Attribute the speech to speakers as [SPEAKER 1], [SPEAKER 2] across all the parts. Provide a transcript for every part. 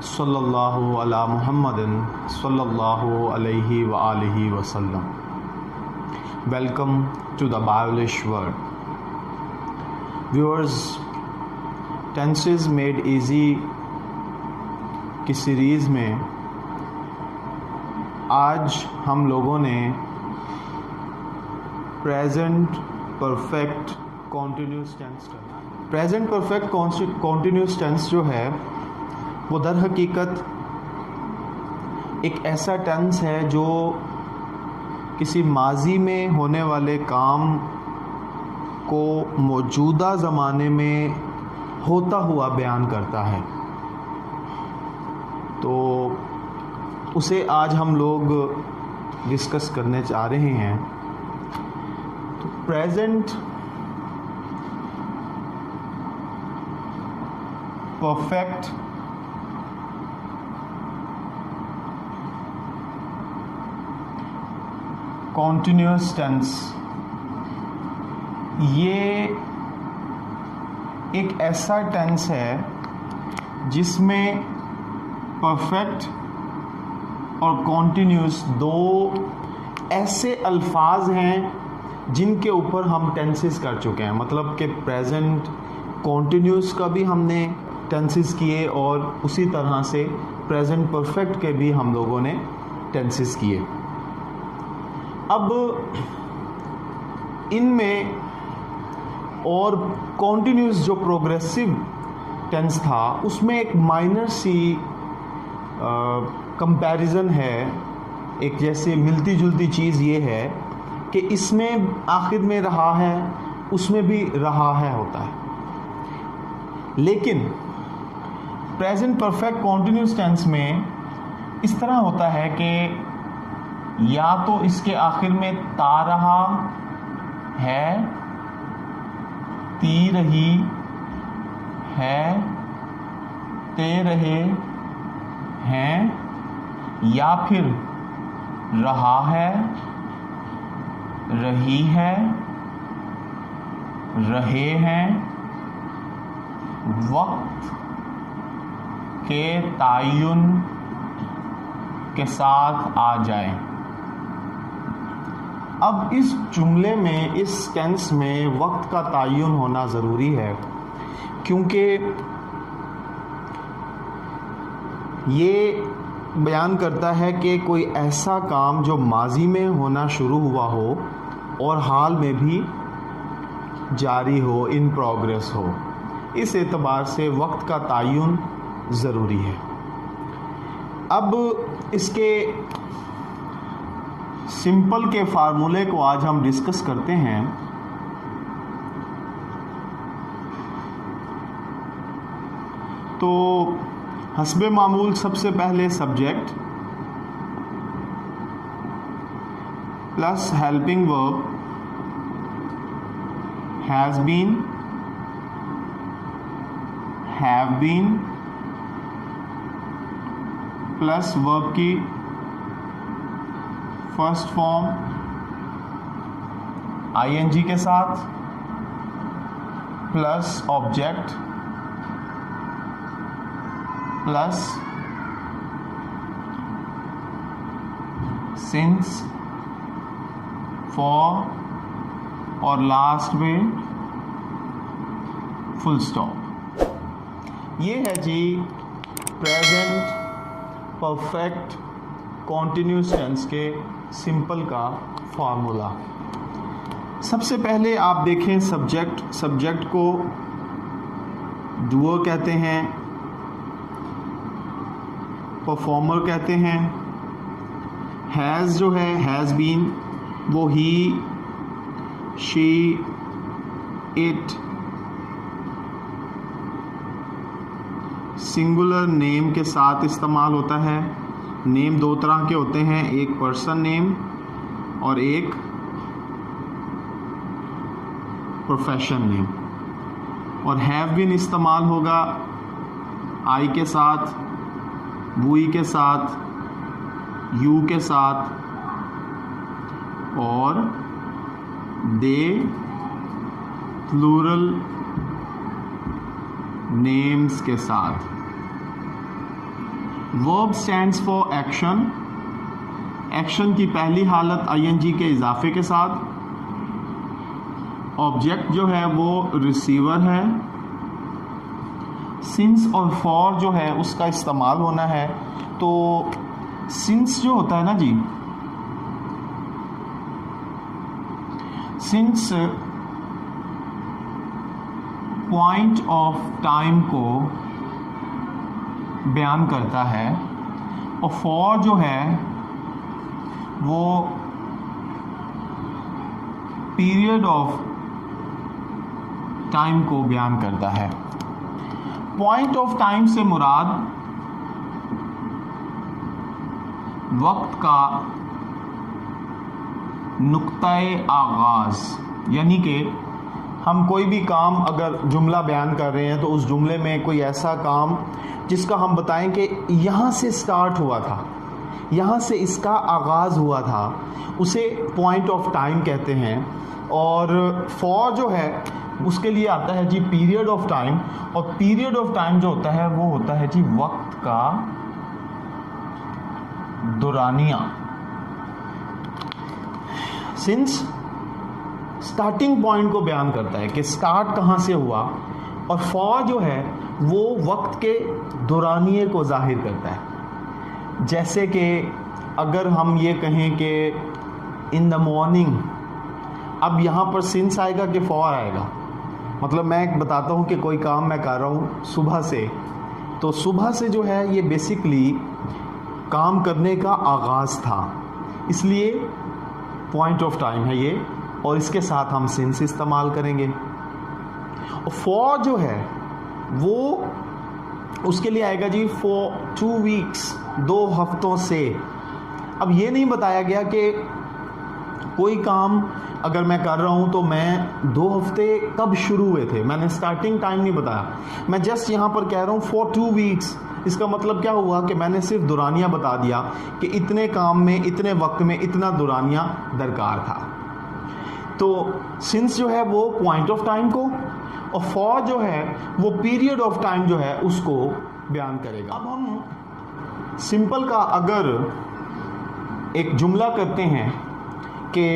[SPEAKER 1] सल्लल्लाहु अला मुहम्मदिन सल्लल्लाहु अलैहि व आलिहि वसल्लम। Welcome to the Biolish world. Viewers, tenses made easy की सीरीज़ में आज हम लोगों ने प्रेजेंट परफेक्ट कॉन्टिन्यूस टेंस करना है। प्रेजेंट परफेक्ट कॉन्टिन्यूस टेंस जो है वो दर हकीकत एक ऐसा टेंस है जो किसी माजी में होने वाले काम को मौजूदा ज़माने में होता हुआ बयान करता है। तो उसे आज हम लोग डिस्कस करने जा रहे हैं। तो प्रेजेंट परफेक्ट कॉन्टिन्यूस टेंस ये एक ऐसा टेंस है जिसमें परफेक्ट और कॉन्टिन्यूस दो ऐसे अल्फाज हैं जिनके ऊपर हम टेंसेस कर चुके हैं। मतलब कि प्रेजेंट कॉन्टिन्यूस का भी हमने टेंसेस किए और उसी तरह से प्रेजेंट परफेक्ट के भी हम लोगों ने टेंसेस किए। अब इनमें और कॉन्टिन्यूस जो प्रोग्रेसिव टेंस था उसमें एक माइनर सी कंपैरिजन है। एक जैसे मिलती जुलती चीज़ ये है कि इसमें आखिर में रहा है, उसमें भी रहा है होता है। लेकिन प्रेजेंट परफेक्ट कॉन्टिन्यूस टेंस में इस तरह होता है कि या तो इसके आखिर में ता रहा है, ती रही है, ते रहे हैं, या फिर रहा है, रही है, रहे हैं, वक्त के तायुन के साथ आ जाए। अब इस जुमले में, इस टेंस में वक्त का तायुन होना ज़रूरी है, क्योंकि ये बयान करता है कि कोई ऐसा काम जो माजी में होना शुरू हुआ हो और हाल में भी जारी हो, इन प्रोग्रेस हो। इस एतबार से वक्त का तायुन ज़रूरी है। अब इसके सिंपल के फार्मूले को आज हम डिस्कस करते हैं। तो हस्बे मामूल सबसे पहले subject plus helping verb has been, have been plus verb की फर्स्ट फॉर्म आईएनजी के साथ plus object plus since, for और लास्ट में फुल स्टॉप। ये है जी प्रेजेंट परफेक्ट कॉन्टिन्यूस टेंस के सिंपल का फार्मूला। सबसे पहले आप देखें सब्जेक्ट को डूअर कहते हैं, परफॉर्मर कहते हैं। हैज़ जो है, हैज़ बीन, वो ही, शी, इट सिंगुलर नेम के साथ इस्तेमाल होता है। नेम दो तरह के होते हैं, एक पर्सन नेम और एक प्रोफेशन नेम। और हैव बीन इस्तेमाल होगा आई के साथ, वी के साथ, यू के साथ और दे प्लूरल नेम्स के साथ। Verb stands for action, action की पहली हालत आईएनजी के इजाफे के साथ, ऑब्जेक्ट जो है वो रिसीवर है, सिंस और फॉर जो है उसका इस्तेमाल होना है। तो सिंस जो होता है ना जी, सिंस पॉइंट ऑफ टाइम को बयान करता है और फॉर जो है वो पीरियड ऑफ टाइम को बयान करता है। पॉइंट ऑफ टाइम से मुराद वक्त का नुक्ताए आगाज, यानी कि हम कोई भी काम अगर जुमला बयान कर रहे हैं तो उस जुमले में कोई ऐसा काम जिसका हम बताएं कि यहाँ से स्टार्ट हुआ था, यहाँ से इसका आगाज़ हुआ था, उसे पॉइंट ऑफ टाइम कहते हैं। और फॉर जो है उसके लिए आता है जी पीरियड ऑफ टाइम, और पीरियड ऑफ टाइम जो होता है वो होता है जी वक्त का दौरानिया। सिंस स्टार्टिंग पॉइंट को बयान करता है कि स्टार्ट कहाँ से हुआ, और फॉर जो है वो वक्त के दौरानिए को जाहिर करता है। जैसे कि अगर हम ये कहें कि इन द मॉर्निंग, अब यहाँ पर सिंस आएगा कि फॉर आएगा। मतलब मैं एक बताता हूँ कि कोई काम मैं कर रहा हूँ सुबह से, तो सुबह से जो है ये बेसिकली काम करने का आगाज़ था, इसलिए पॉइंट ऑफ टाइम है ये, और इसके साथ हम सिंस इस्तेमाल करेंगे। और फॉर जो है वो उसके लिए आएगा जी फॉर 2 वीक्स, 2 हफ्तों से। अब ये नहीं बताया गया कि कोई काम अगर मैं कर रहा हूँ तो मैं 2 हफ्ते कब शुरू हुए थे, मैंने स्टार्टिंग टाइम नहीं बताया, मैं जस्ट यहाँ पर कह रहा हूँ फॉर 2 वीक्स। इसका मतलब क्या हुआ कि मैंने सिर्फ दुरानिया बता दिया कि इतने काम में इतने वक्त में इतना दुरानिया दरकार था। तो सिंस जो है वो पॉइंट ऑफ टाइम को, और फॉर जो है वो पीरियड ऑफ टाइम जो है उसको बयान करेगा। अब हम सिंपल का अगर एक जुमला करते हैं कि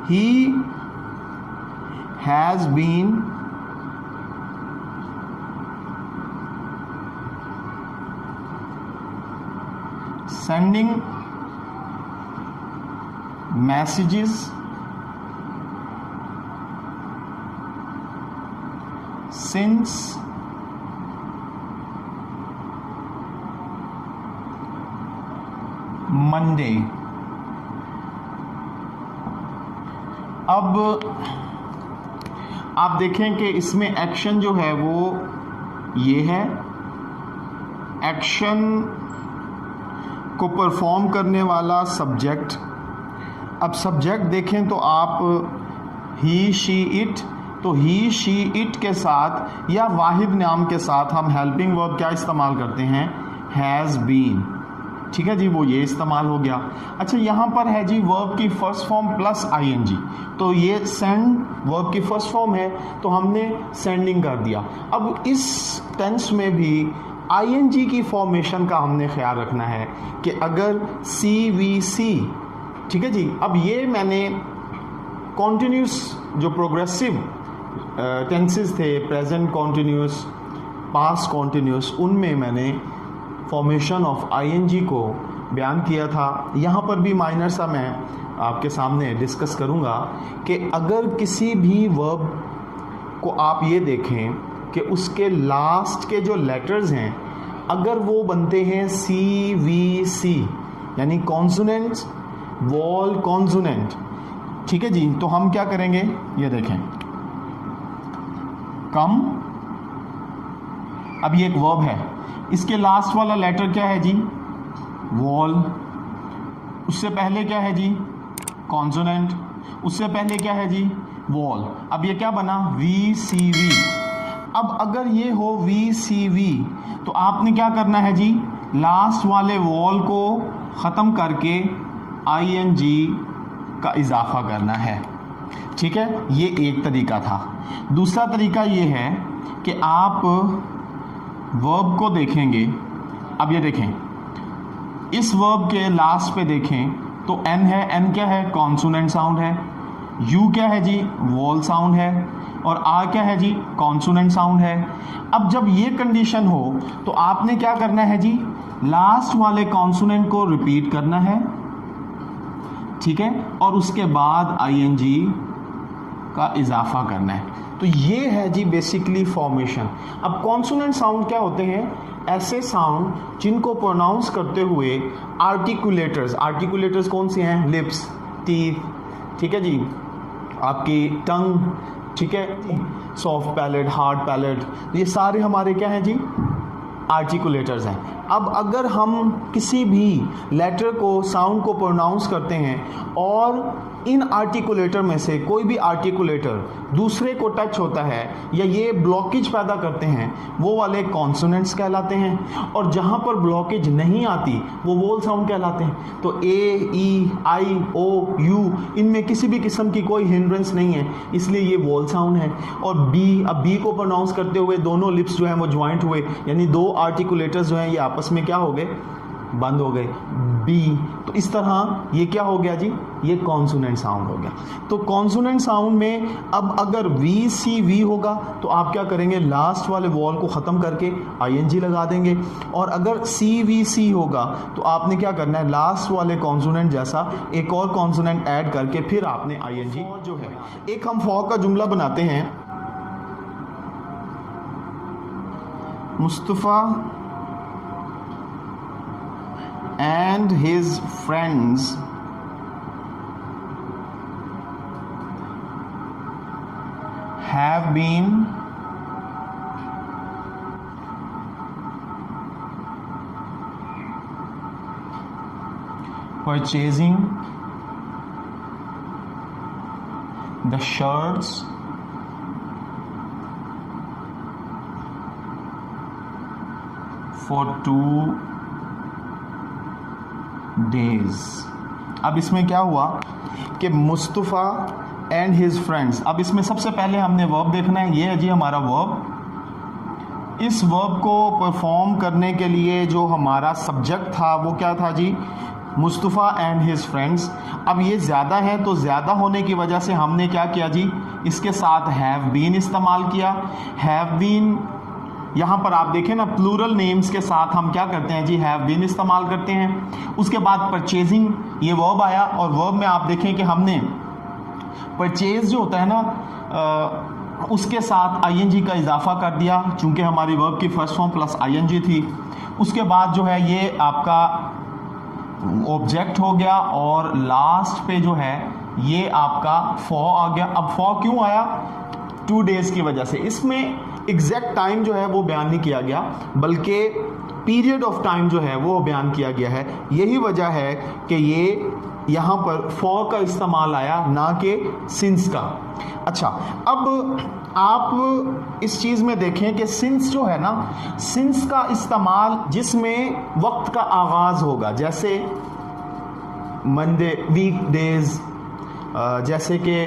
[SPEAKER 1] he has been sending messages since Monday। अब आप देखें कि इसमें एक्शन जो है वो ये है, एक्शन को परफॉर्म करने वाला सब्जेक्ट। अब सब्जेक्ट देखें तो आप ही शी इट, तो ही शी इट के साथ या वाहिद नाम के साथ हम हेल्पिंग वर्ब क्या इस्तेमाल करते हैं, हैज़ बीन। ठीक है जी, वो ये इस्तेमाल हो गया। अच्छा, यहाँ पर है जी वर्ब की फर्स्ट फॉर्म प्लस आईएनजी, तो ये सेंड वर्ब की फर्स्ट फॉर्म है तो हमने सेंडिंग कर दिया। अब इस टेंस में भी आईएनजी की फॉर्मेशन का हमने ख्याल रखना है कि अगर CVC, ठीक है जी। अब ये मैंने कॉन्टिन्यूस जो प्रोग्रेसिव टेंसेस थे, प्रेजेंट कॉन्टिन्यूस, पास्ट कॉन्टिन्यूस, उनमें मैंने फॉर्मेशन ऑफ आईएनजी को बयान किया था। यहाँ पर भी माइनर सा मैं आपके सामने डिस्कस करूँगा कि अगर किसी भी वर्ब को आप ये देखें कि उसके लास्ट के जो लेटर्स हैं अगर वो बनते हैं CVC, यानी कॉन्सोनेंट्स, वॉल कॉन्सोनेंट, ठीक है जी, तो हम क्या करेंगे, ये देखें कम। अब ये एक वर्ब है, इसके लास्ट वाला लेटर क्या है जी, वॉल। उससे पहले क्या है जी, कॉन्सोनेंट। उससे पहले क्या है जी, वॉल। अब ये क्या बना, VCV। अब अगर ये हो VCV तो आपने क्या करना है जी, लास्ट वाले वॉल को ख़त्म करके ING का इजाफा करना है। ठीक है, ये एक तरीका था। दूसरा तरीका ये है कि आप वर्ब को देखेंगे। अब ये देखें, इस वर्ब के लास्ट पे देखें तो एन है, एन क्या है, कॉन्सोनेंट साउंड है। यू क्या है जी, वॉल साउंड है। और आर क्या है जी, कॉन्सोनेंट साउंड है। अब जब ये कंडीशन हो तो आपने क्या करना है जी, लास्ट वाले कॉन्सोनेंट को रिपीट करना है, ठीक है, और उसके बाद आईएनजी का इजाफा करना है। तो ये है जी बेसिकली फॉर्मेशन। अब कॉन्सोनेंट साउंड क्या होते हैं, ऐसे साउंड जिनको प्रोनाउंस करते हुए आर्टिकुलेटर्स कौन से हैं, लिप्स, टीथ, ठीक है जी, आपकी टंग, ठीक है, सॉफ्ट पैलेट, हार्ड पैलेट, ये सारे हमारे क्या हैं जी, आर्टिकुलेटर्स हैं। अब अगर हम किसी भी लेटर को, साउंड को प्रोनाउंस करते हैं और इन आर्टिकुलेटर में से कोई भी आर्टिकुलेटर दूसरे को टच होता है या ये ब्लॉकेज पैदा करते हैं, वो वाले कॉन्सोनेंट्स कहलाते हैं। और जहाँ पर ब्लॉकेज नहीं आती वो वोल साउंड कहलाते हैं। तो ए, ई, आई, ओ, यू, इनमें किसी भी किस्म की कोई हिंड्रेंस नहीं है, इसलिए ये वोल साउंड है। और बी, अब बी को प्रोनाउंस करते हुए दोनों लिप्स जो हैं वो ज्वाइंट हुए, यानी दो आर्टिकुलेटर्स जो हैं ये आपस में क्या हो गए, बंद हो गए, बी। तो इस तरह ये क्या हो गया जी, ये कॉन्सोनेंट साउंड हो गया। तो कॉन्सोनेंट साउंड में अब अगर वी सी वी होगा तो आप क्या करेंगे, लास्ट वाले वॉल को ख़त्म करके आईएनजी लगा देंगे। और अगर सी वी सी होगा तो आपने क्या करना है, लास्ट वाले कॉन्सोनेंट जैसा एक और कॉन्सोनेंट ऐड करके फिर आपने आईएनजी जो है। एक हम फॉर का जुमला बनाते हैं, Mustafa and his friends have been purchasing the shirts for 2 days। अब इसमें क्या हुआ कि मुस्तफ़ा एंड हिज फ्रेंड्स, अब इसमें सबसे पहले हमने वर्ब देखना है, ये है जी हमारा वर्ब। इस वर्ब को परफॉर्म करने के लिए जो हमारा सब्जेक्ट था वो क्या था जी, मुस्तफ़ा एंड हिज फ्रेंड्स। अब ये ज़्यादा है तो ज़्यादा होने की वजह से हमने क्या किया जी, इसके साथ हैव बीन इस्तेमाल किया। हैव बीन यहाँ पर आप देखें ना, प्लूरल नेम्स के साथ हम क्या करते हैं जी, हैव बीन इस्तेमाल करते हैं। उसके बाद परचेजिंग, ये वर्ब आया, और वर्ब में आप देखें कि हमने परचेज जो होता है ना उसके साथ आईएनजी का इजाफा कर दिया, चूंकि हमारी वर्ब की फर्स्ट फॉर्म प्लस आईएनजी थी। उसके बाद जो है ये आपका ऑब्जेक्ट हो गया, और लास्ट पे जो है ये आपका फॉर आ गया। अब फॉर क्यों आया, 2 डेज की वजह से। इसमें एग्जैक्ट टाइम जो है वो बयान नहीं किया गया, बल्कि पीरियड ऑफ टाइम जो है वो बयान किया गया है। यही वजह है कि ये यहाँ पर फॉर का इस्तेमाल आया, ना कि सिंस का। अच्छा, अब आप इस चीज़ में देखें कि सिंस जो है ना, सिंस का इस्तेमाल जिसमें वक्त का आगाज़ होगा, जैसे मंडे, वीक डेज, जैसे कि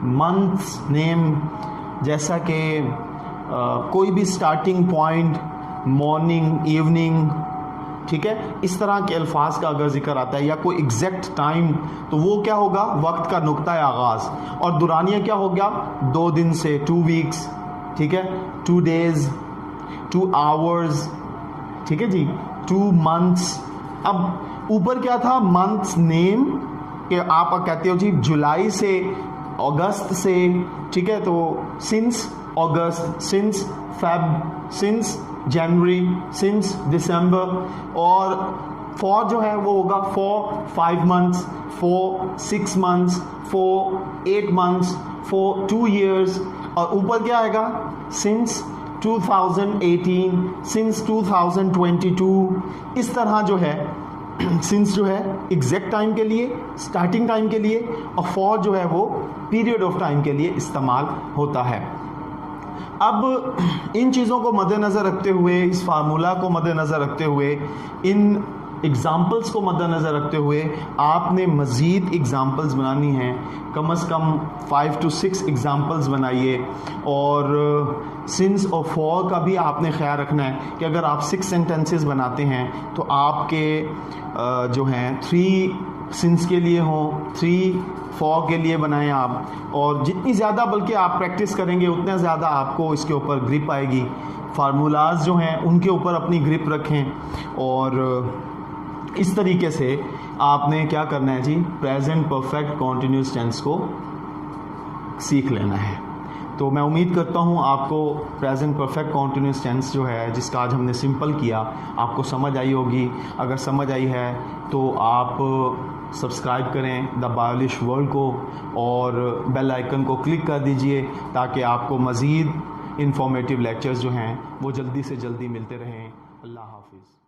[SPEAKER 1] मंथ्स नेम, जैसा कि कोई भी स्टार्टिंग पॉइंट, मॉर्निंग, इवनिंग, ठीक है, इस तरह के अल्फाज का अगर जिक्र आता है या कोई एग्जैक्ट टाइम, तो वो क्या होगा, वक्त का नुक्ता आगाज़। और दुरानिया क्या हो गया, 2 दिन से, 2 वीक्स, ठीक है, 2 डेज, 2 आवर्स, ठीक है जी, 2 मंथ्स। अब ऊपर क्या था, मंथ्स नेम, कि आप कहते हो जी जुलाई से, अगस्त से, ठीक है, तो since August, since Feb, since January, since December. और फॉर जो है वो होगा for 5 months, for 6 months, for 8 months, for 2 years। और ऊपर क्या आएगा, सिंस 2018, सिंस 2022। इस तरह जो है सिंस जो है एग्जैक्ट टाइम के लिए, स्टार्टिंग टाइम के लिए, और फॉर जो है वो पीरियड ऑफ टाइम के लिए इस्तेमाल होता है। अब इन चीज़ों को मद्देनज़र रखते हुए, इस फार्मूला को मद्देनज़र रखते हुए, इन एग्ज़ाम्पल्स को मद्देनज़र रखते हुए आपने मज़ीद एग्ज़ाम्पल्स बनानी हैं, कम से कम 5 to 6 एग्ज़ाम्पल्स बनाइए। और सिंस और फॉर का भी आपने ख्याल रखना है कि अगर आप 6 सेंटेंसेस बनाते हैं तो आपके जो हैं 3 सिंस के लिए हों, 3 फॉर के लिए बनाएं आप। और जितनी ज़्यादा बल्कि आप प्रैक्टिस करेंगे उतना ज़्यादा आपको इसके ऊपर ग्रिप आएगी। फार्मूलाज जो हैं उनके ऊपर अपनी ग्रिप रखें। और इस तरीके से आपने क्या करना है जी, प्रेजेंट परफेक्ट कॉन्टिन्यूस टेंस को सीख लेना है। तो मैं उम्मीद करता हूँ आपको प्रेजेंट परफेक्ट कॉन्टिन्यूस टेंस जो है, जिसका आज हमने सिंपल किया, आपको समझ आई होगी। अगर समझ आई है तो आप सब्सक्राइब करें द बायोलिश वर्ल्ड को और बेल आइकन को क्लिक कर दीजिए ताकि आपको मज़ीद इंफॉर्मेटिव लेक्चर्स जो हैं वो जल्दी से जल्दी मिलते रहें। अल्लाह हाफिज़।